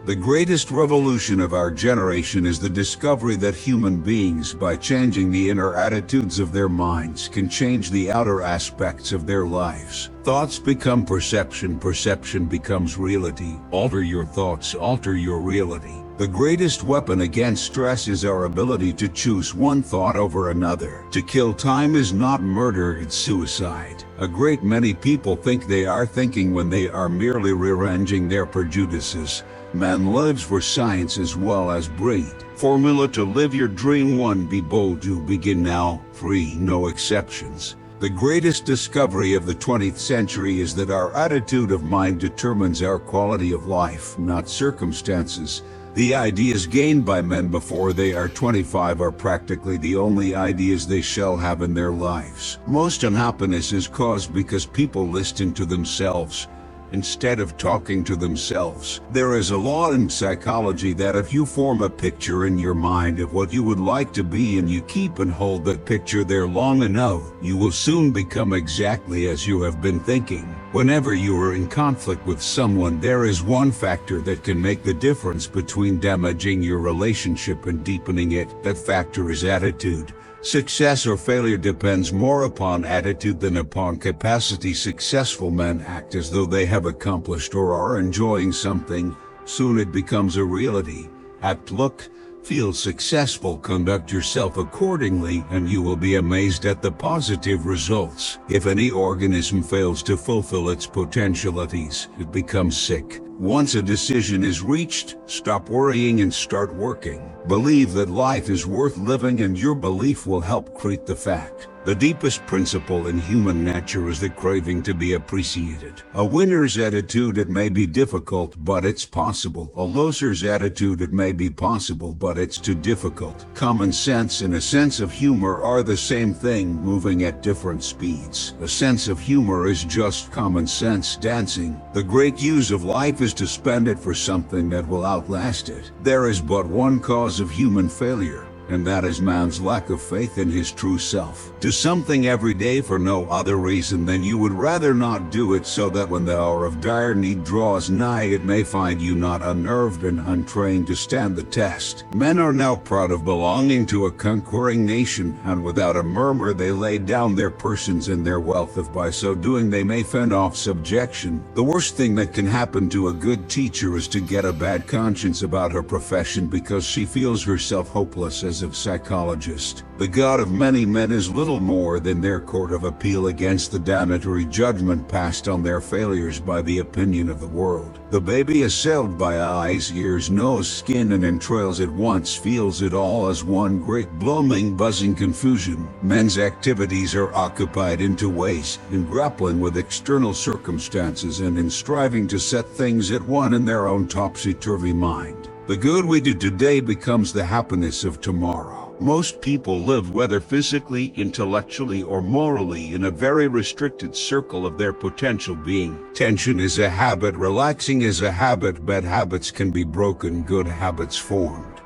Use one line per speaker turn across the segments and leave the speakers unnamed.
The greatest revolution of our generation is the discovery that human beings, by changing the inner attitudes of their minds, can change the outer aspects of their lives. Thoughts become perception, perception becomes reality. Alter your thoughts, alter your reality. The greatest weapon against stress is our ability to choose one thought over another. To kill time is not murder, it's suicide. A great many people think they are thinking when they are merely rearranging their prejudices. Man lives for science as well as breed. Formula to live your dream: 1. Be bold, to begin now. 3. No exceptions. The greatest discovery of the 20th century is that our attitude of mind determines our quality of life, not circumstances. The ideas gained by men before they are 25 are practically the only ideas they shall have in their lives. Most unhappiness is caused because people listen to themselves instead of talking to themselves. There is a law in psychology that if you form a picture in your mind of what you would like to be and you keep and hold that picture there long enough, you will soon become exactly as you have been thinking. Whenever you are in conflict with someone, there is one factor that can make the difference between damaging your relationship and deepening it. That factor is attitude. Success or failure depends more upon attitude than upon capacity. Successful men act as though they have accomplished or are enjoying something. Soon it becomes a reality. Act, look, feel successful, conduct yourself accordingly, and you will be amazed at the positive results. If any organism fails to fulfill its potentialities, it becomes sick. Once a decision is reached, stop worrying and start working. Believe that life is worth living, and your belief will help create the fact. The deepest principle in human nature is the craving to be appreciated. A winner's attitude: it may be difficult, but it's possible. A loser's attitude: it may be possible, but it's too difficult. Common sense and a sense of humor are the same thing, moving at different speeds. A sense of humor is just common sense dancing. The great use of life is to spend it for something that will outlast it. There is but one cause of human failure, and that is man's lack of faith in his true self. Do something every day for no other reason than you would rather not do it, so that when the hour of dire need draws nigh, it may find you not unnerved and untrained to stand the test. Men are now proud of belonging to a conquering nation, and without a murmur they lay down their persons and their wealth, if by so doing they may fend off subjection. The worst thing that can happen to a good teacher is to get a bad conscience about her profession because she feels herself hopeless as a psychologist. The God of many men is little more than their court of appeal against the damnatory judgment passed on their failures by the opinion of the world. The baby assailed by eyes, ears, nose, skin, and entrails at once feels it all as one great blooming, buzzing confusion. Men's activities are occupied in two ways: in grappling with external circumstances and in striving to set things at one in their own topsy-turvy mind. The good we do today becomes the happiness of tomorrow. Most people live, whether physically, intellectually, or morally, in a very restricted circle of their potential being. Tension is a habit, relaxing is a habit, bad habits can be broken, good habits formed.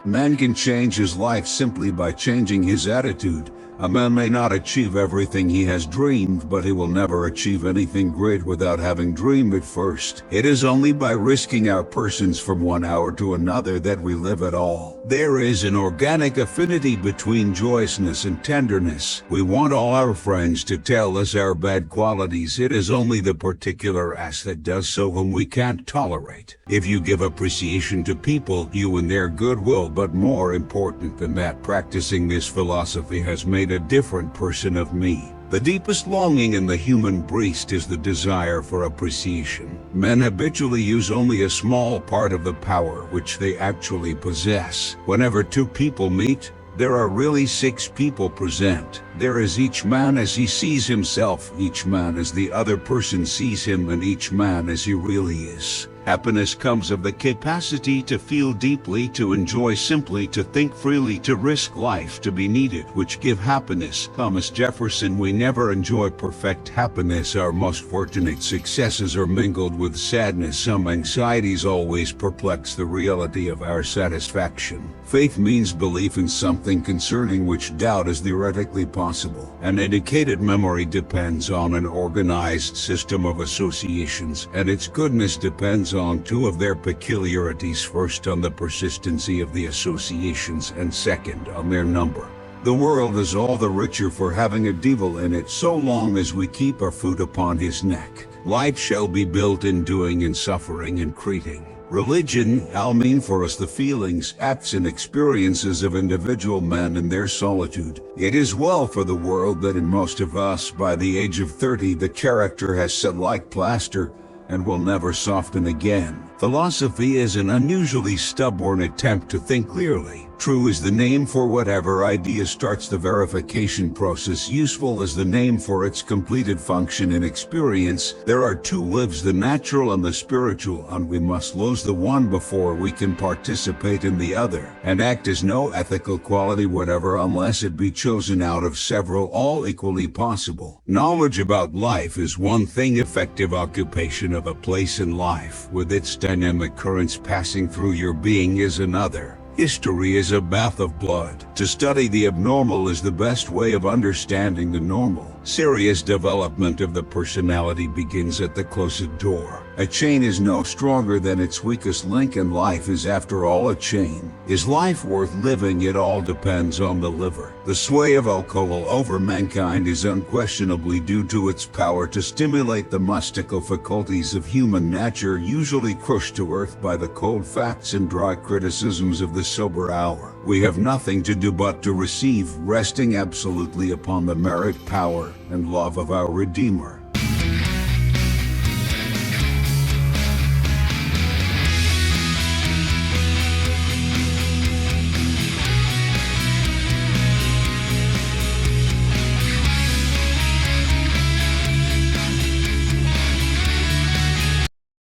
Man can change his life simply by changing his attitude. A man may not achieve everything he has dreamed, but he will never achieve anything great without having dreamed it first. It is only by risking our persons from one hour to another that we live at all. There is an organic affinity between joyousness and tenderness. We want all our friends to tell us our bad qualities. It is only the particular ass that does so whom we can't tolerate. If you give appreciation to people, you win their goodwill, but more important than that, practicing this philosophy has made a different person of me. The deepest longing in the human breast is the desire for appreciation. Men habitually use only a small part of the power which they actually possess. Whenever two people meet, there are really 6 people present. There is each man as he sees himself, each man as the other person sees him, and each man as he really is. Happiness comes of the capacity to feel deeply, to enjoy simply, to think freely, to risk life, to be needed, which give happiness. Thomas Jefferson. We never enjoy perfect happiness. Our most fortunate successes are mingled with sadness. Some anxieties always perplex the reality of our satisfaction. Faith means belief in something concerning which doubt is theoretically possible. possible. An educated memory depends on an organized system of associations, and its goodness depends on two of their peculiarities: first, on the persistency of the associations, and second, on their number. The world is all the richer for having a devil in it, so long as we keep our foot upon his neck. Life shall be built in doing and suffering and creating. Religion shall mean for us the feelings, acts, and experiences of individual men in their solitude. It is well for the world that in most of us, by the age of 30, the character has set like plaster and will never soften again. Philosophy is an unusually stubborn attempt to think clearly. True is the name for whatever idea starts the verification process. Useful is the name for its completed function and experience. There are two lives, the natural and the spiritual, and we must lose the one before we can participate in the other. An act is no ethical quality whatever unless it be chosen out of several, all equally possible. Knowledge about life is one thing, effective occupation of a place in life, with its dynamic currents passing through your being, is another. History is a bath of blood. To study the abnormal is the best way of understanding the normal. Serious development of the personality begins at the closet door. A chain is no stronger than its weakest link, and life is after all a chain. Is life worth living? It all depends on the liver. The sway of alcohol over mankind is unquestionably due to its power to stimulate the mystical faculties of human nature, usually crushed to earth by the cold facts and dry criticisms of the sober hour. We have nothing to do but to receive, resting absolutely upon the merit, power, and love of our Redeemer.